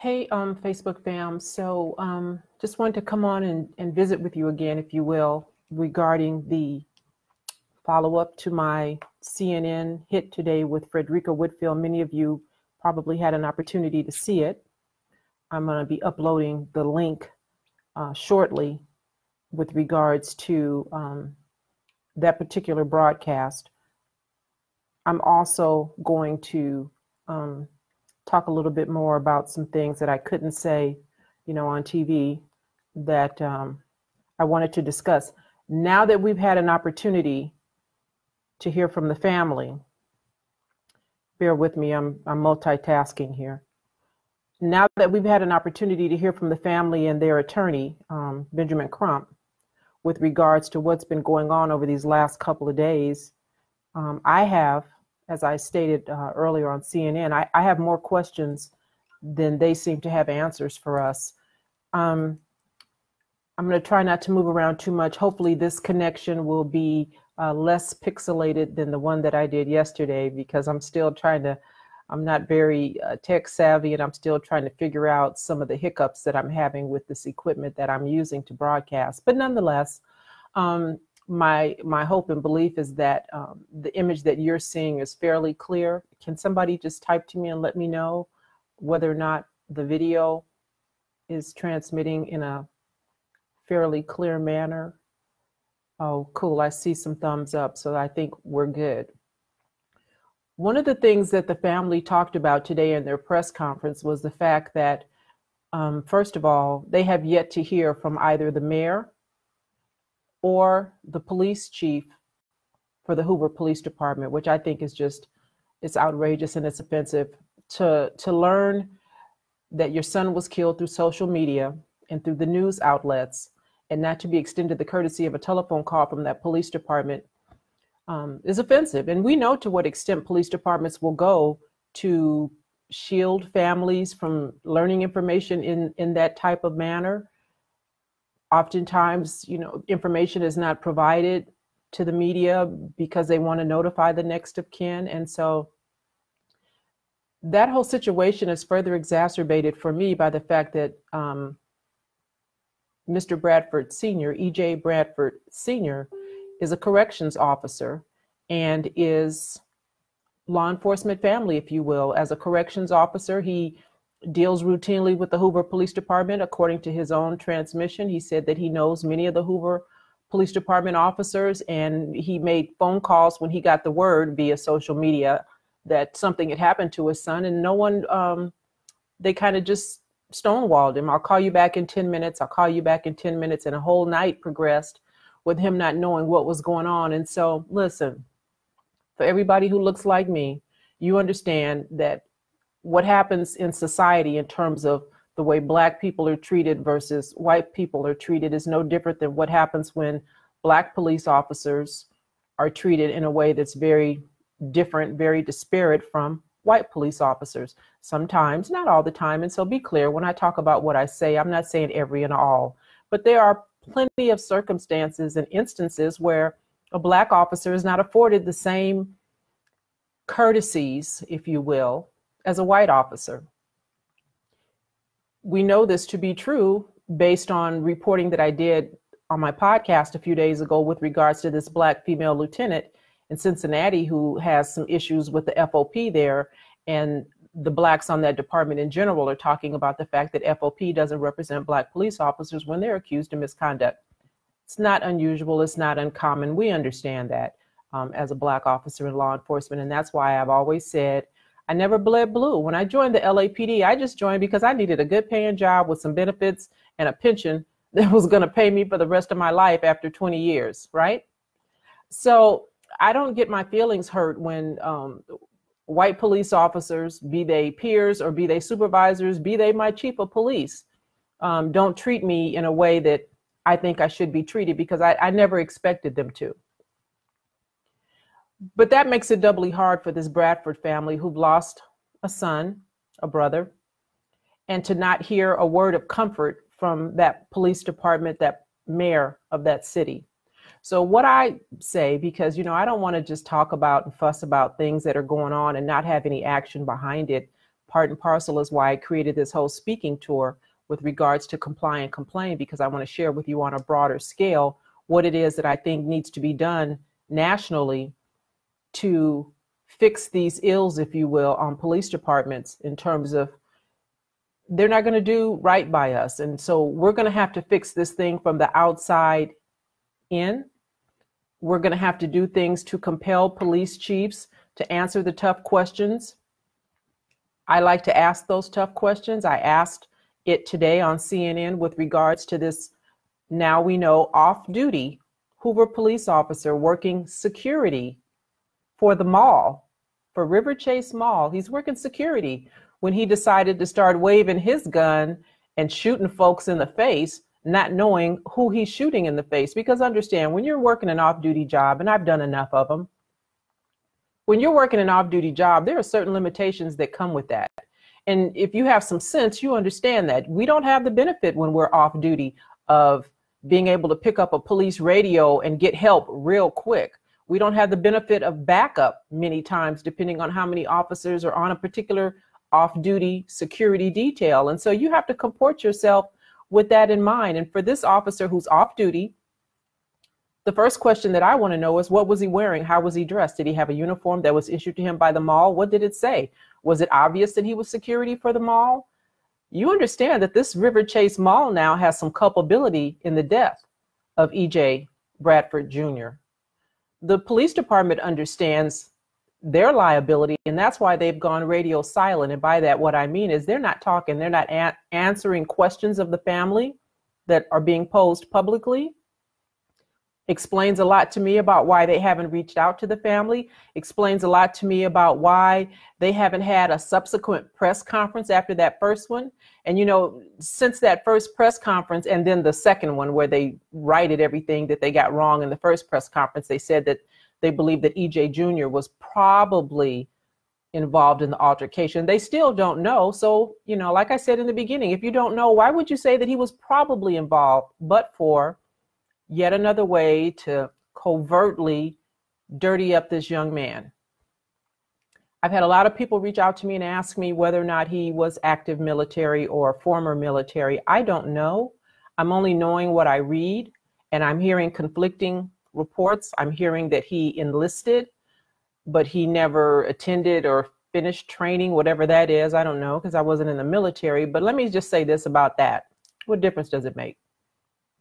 Hey, Facebook fam. So just wanted to come on and visit with you again, if you will, regarding the follow-up to my CNN hit today with Frederica Whitfield. Many of you probably had an opportunity to see it. I'm going to be uploading the link shortly with regards to that particular broadcast. I'm also going to talk a little bit more about some things that I couldn't say, on TV that I wanted to discuss. Now that we've had an opportunity to hear from the family, bear with me, I'm multitasking here. Now that we've had an opportunity to hear from the family and their attorney, Benjamin Crump, with regards to what's been going on over these last couple of days, I have, as I stated earlier on CNN, I have more questions than they seem to have answers for us. I'm going to try not to move around too much. Hopefully this connection will be less pixelated than the one that I did yesterday, because I'm not very tech savvy, and I'm still trying to figure out some of the hiccups that I'm having with this equipment that I'm using to broadcast. But nonetheless, my hope and belief is that the image that you're seeing is fairly clear. Can somebody just type to me and let me know whether or not the video is transmitting in a fairly clear manner? Oh, cool. I see some thumbs up, so I think we're good. One of the things that the family talked about today in their press conference was the fact that, first of all, they have yet to hear from either the mayor or the police chief for the Hoover Police Department, which I think is it's outrageous and it's offensive to learn that your son was killed through social media and through the news outlets, and not to be extended the courtesy of a telephone call from that police department is offensive. And we know to what extent police departments will go to shield families from learning information in that type of manner. Oftentimes, information is not provided to the media because they want to notify the next of kin. And so that whole situation is further exacerbated for me by the fact that Mr. Bradford Sr., E.J. Bradford Sr., is a corrections officer and is law enforcement family, if you will. As a corrections officer, he deals routinely with the Hoover Police Department. According to his own transmission, he said that he knows many of the Hoover Police Department officers, and he made phone calls when he got the word via social media that something had happened to his son, and no one, they kind of just stonewalled him. I'll call you back in 10 minutes. I'll call you back in 10 minutes. And a whole night progressed with him not knowing what was going on. And so, listen, for everybody who looks like me, you understand that what happens in society in terms of the way Black people are treated versus white people are treated is no different than what happens when Black police officers are treated in a way that's very different, very disparate from white police officers. Sometimes, not all the time. And so be clear, when I talk about what I say, I'm not saying every and all, but there are plenty of circumstances and instances where a Black officer is not afforded the same courtesies, if you will, as a white officer. We know this to be true based on reporting that I did on my podcast a few days ago with regards to this Black female lieutenant in Cincinnati who has some issues with the FOP there. And the Blacks on that department in general are talking about the fact that FOP doesn't represent Black police officers when they're accused of misconduct. It's not unusual. It's not uncommon. We understand that as a Black officer in law enforcement. And that's why I've always said I never bled blue. When I joined the LAPD, I just joined because I needed a good paying job with some benefits and a pension that was going to pay me for the rest of my life after 20 years, right? So I don't get my feelings hurt when white police officers, be they peers or be they supervisors, be they my chief of police, don't treat me in a way that I think I should be treated, because I never expected them to. But that makes it doubly hard for this Bradford family who've lost a son, a brother, and to not hear a word of comfort from that police department, that mayor of that city. So what I say, because, I don't want to just talk about and fuss about things that are going on and not have any action behind it. part and parcel is why I created this whole speaking tour with regards to comply and complain, because I want to share with you on a broader scale what it is that I think needs to be done nationally to fix these ills, if you will, on police departments in terms of they're not going to do right by us. And so we're going to have to fix this thing from the outside in. We're going to have to do things to compel police chiefs to answer the tough questions. I like to ask those tough questions. I asked it today on CNN with regards to this, now we know, off-duty Hoover police officer working security for the mall, for Riverchase Mall. He's working security when he decided to start waving his gun and shooting folks in the face, not knowing who he's shooting in the face. Because understand, when you're working an off-duty job, and I've done enough of them, when you're working an off-duty job, there are certain limitations that come with that. And if you have some sense, you understand that we don't have the benefit when we're off duty of being able to pick up a police radio and get help real quick. We don't have the benefit of backup many times, depending on how many officers are on a particular off-duty security detail. And so you have to comport yourself with that in mind. And for this officer who's off duty, the first question that I want to know is, what was he wearing? How was he dressed? Did he have a uniform that was issued to him by the mall? What did it say? Was it obvious that he was security for the mall? You understand that this Riverchase Mall now has some culpability in the death of E.J. Bradford Jr. The police department understands their liability, and that's why they've gone radio silent. And by that, what I mean is they're not talking, they're not answering questions of the family that are being posed publicly. Explains a lot to me about why they haven't reached out to the family. Explains a lot to me about why they haven't had a subsequent press conference after that first one. And, you know, since that first press conference and then the second one where they righted everything that they got wrong in the first press conference, they said that they believe that E.J. Jr. was probably involved in the altercation. They still don't know. So, you know, like I said in the beginning, if you don't know, why would you say that he was probably involved, but for yet another way to covertly dirty up this young man? I've had a lot of people reach out to me and ask me whether or not he was active military or former military. I don't know. I'm only knowing what I read, and I'm hearing conflicting reports. I'm hearing that he enlisted, but he never attended or finished training, whatever that is. I don't know, because I wasn't in the military. But let me just say this about that. What difference does it make?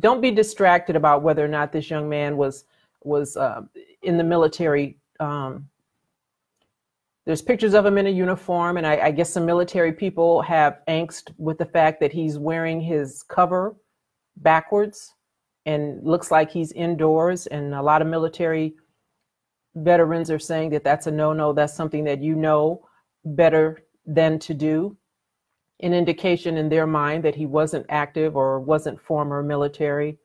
Don't be distracted about whether or not this young man was in the military. There's pictures of him in a uniform, and I guess some military people have angst with the fact that he's wearing his cover backwards and looks like he's indoors. And a lot of military veterans are saying that that's a no-no. That's something that you know better than to do. An indication in their mind that he wasn't active or wasn't former military.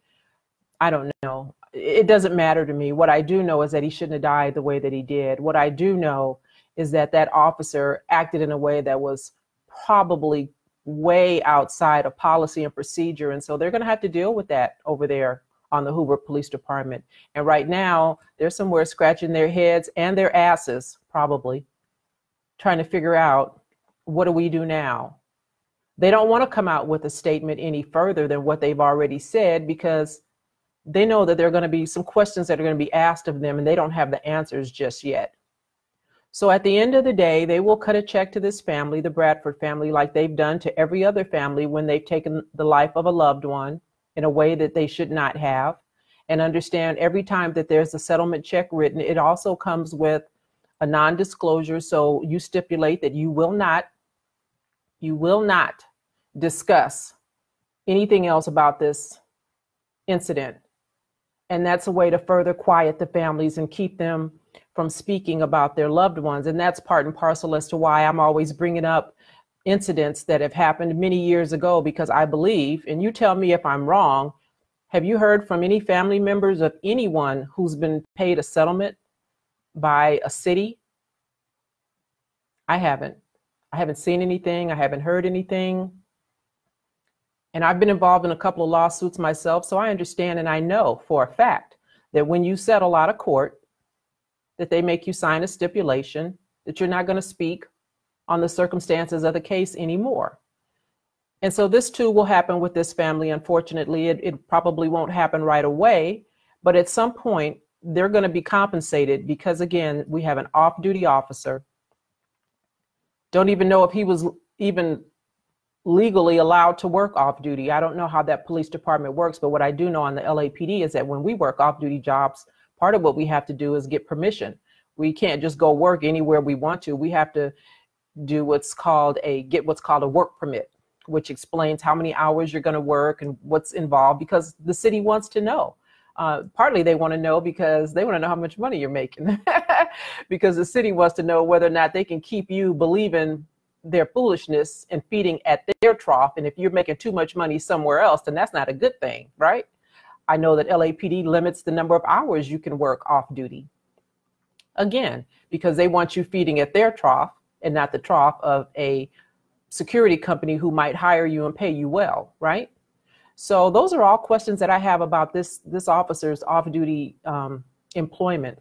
I don't know. It doesn't matter to me. What I do know is that he shouldn't have died the way that he did. What I do know is that that officer acted in a way that was probably way outside of policy and procedure. And so they're going to have to deal with that over there on the Hoover Police Department. And right now, they're somewhere scratching their heads and their asses, probably, trying to figure out, what do we do now? They don't want to come out with a statement any further than what they've already said, because they know that there are going to be some questions that are going to be asked of them, and they don't have the answers just yet. So at the end of the day, they will cut a check to this family, the Bradford family, like they've done to every other family when they've taken the life of a loved one in a way that they should not have. And understand, every time that there's a settlement check written, it also comes with a non-disclosure. So you stipulate that you will not discuss anything else about this incident. And that's a way to further quiet the families and keep them from speaking about their loved ones. And that's part and parcel as to why I'm always bringing up incidents that have happened many years ago, because I believe, and you tell me if I'm wrong, have you heard from any family members of anyone who's been paid a settlement by a city? I haven't. I haven't seen anything. I haven't heard anything. And I've been involved in a couple of lawsuits myself, so I understand and I know for a fact that when you settle out of court, that they make you sign a stipulation that you're not going to speak on the circumstances of the case anymore. And so this too will happen with this family. Unfortunately, it probably won't happen right away, but at some point they're going to be compensated because, again, we have an off-duty officer. Don't even know if he was even legally allowed to work off-duty. I don't know how that police department works, but what I do know on the LAPD is that when we work off-duty jobs, part of what we have to do is get permission. We can't just go work anywhere we want to. We have to do get what's called a work permit, which explains how many hours you're going to work and what's involved, because the city wants to know. Partly they want to know because they want to know how much money you're making, because the city wants to know whether or not they can keep you believing their foolishness and feeding at their trough. And if you're making too much money somewhere else, then that's not a good thing, right? I know that LAPD limits the number of hours you can work off duty. Again, because they want you feeding at their trough and not the trough of a security company who might hire you and pay you well, right? So those are all questions that I have about this officer's off-duty employment.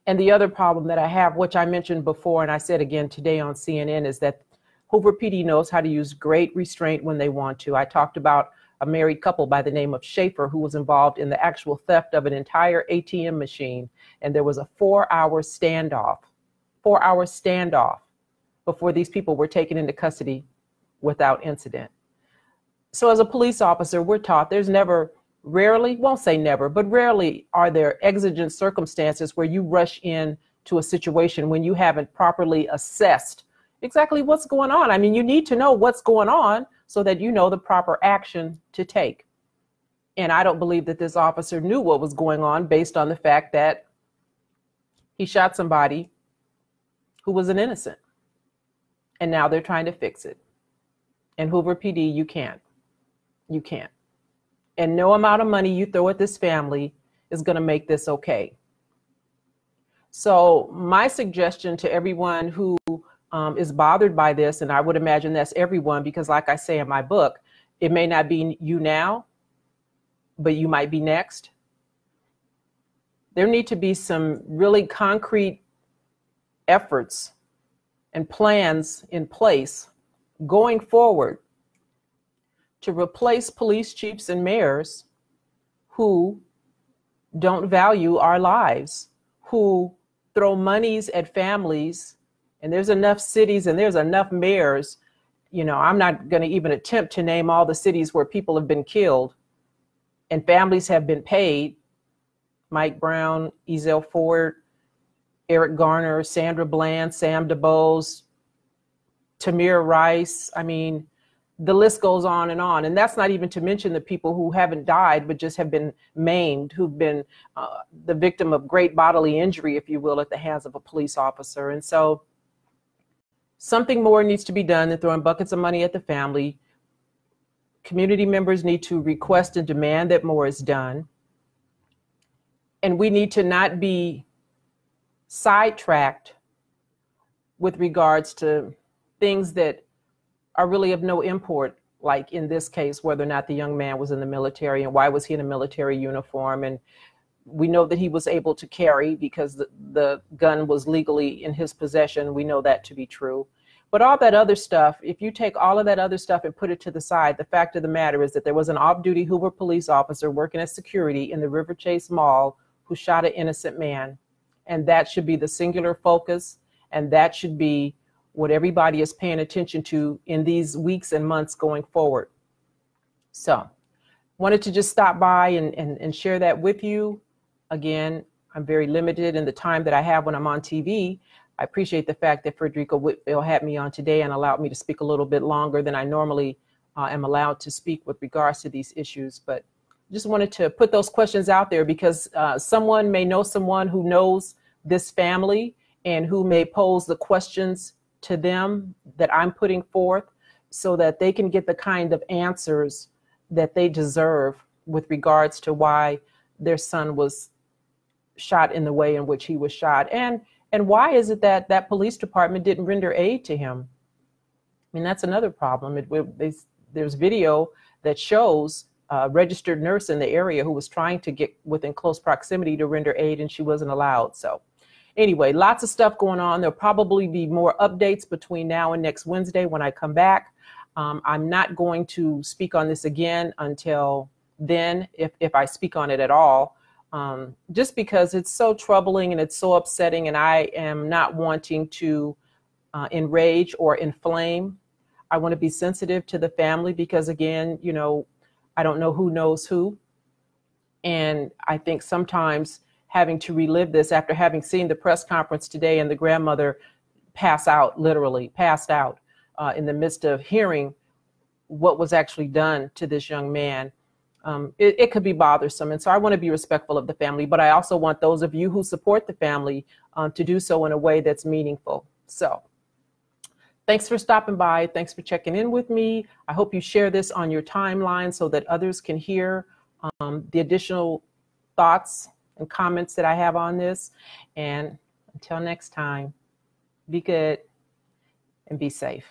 And the other problem that I have, which I mentioned before, and I said again today on CNN, is that Hoover PD knows how to use great restraint when they want to. I talked about a married couple by the name of Schaefer who was involved in the actual theft of an entire ATM machine. And there was a 4-hour standoff before these people were taken into custody without incident. So as a police officer, we're taught there's rarely are there exigent circumstances where you rush in to a situation when you haven't properly assessed exactly what's going on. I mean, you need to know what's going on so that you know the proper action to take. And I don't believe that this officer knew what was going on based on the fact that he shot somebody who was an innocent. And now they're trying to fix it. And Hoover PD, you can't. You can't. And no amount of money you throw at this family is going to make this okay. So my suggestion to everyone who is bothered by this, and I would imagine that's everyone, because like I say in my book, it may not be you now, but you might be next. There need to be some really concrete efforts and plans in place going forward to replace police chiefs and mayors who don't value our lives, who throw monies at families. And there's enough cities and there's enough mayors. You know, I'm not going to even attempt to name all the cities where people have been killed and families have been paid. Mike Brown, Ezell Ford, Eric Garner, Sandra Bland, Sam DuBose, Tamir Rice. I mean, the list goes on. And that's not even to mention the people who haven't died, but just have been maimed, who've been the victim of great bodily injury, if you will, at the hands of a police officer. And so something more needs to be done than throwing buckets of money at the family. Community members need to request and demand that more is done. And we need to not be sidetracked with regards to things that are really of no import, like in this case, whether or not the young man was in the military and why was he in a military uniform. And we know that he was able to carry because the gun was legally in his possession. We know that to be true. But all that other stuff, if you take all of that other stuff and put it to the side, the fact of the matter is that there was an off-duty Hoover police officer working as security in the Riverchase Mall who shot an innocent man. And that should be the singular focus. And that should be what everybody is paying attention to in these weeks and months going forward. So wanted to just stop by and share that with you. Again, I'm very limited in the time that I have when I'm on TV. I appreciate the fact that Frederica Whitfield had me on today and allowed me to speak a little bit longer than I normally am allowed to speak with regards to these issues. But just wanted to put those questions out there because someone may know someone who knows this family and who may pose the questions to them that I'm putting forth so that they can get the kind of answers that they deserve with regards to why their son was shot in the way in which he was shot. And why is it that that police department didn't render aid to him? I mean, that's another problem. There's video that shows a registered nurse in the area who was trying to get within close proximity to render aid and she wasn't allowed. So anyway, lots of stuff going on. There'll probably be more updates between now and next Wednesday when I come back. I'm not going to speak on this again until then, if I speak on it at all, just because it's so troubling and it's so upsetting, and I am not wanting to enrage or inflame. I want to be sensitive to the family because, again, you know, I don't know who knows who. And I think sometimes having to relive this after having seen the press conference today and the grandmother pass out, literally passed out in the midst of hearing what was actually done to this young man, it could be bothersome. And so I want to be respectful of the family, but I also want those of you who support the family to do so in a way that's meaningful. So thanks for stopping by. Thanks for checking in with me. I hope you share this on your timeline so that others can hear the additional thoughts and comments that I have on this. And until next time, be good and be safe.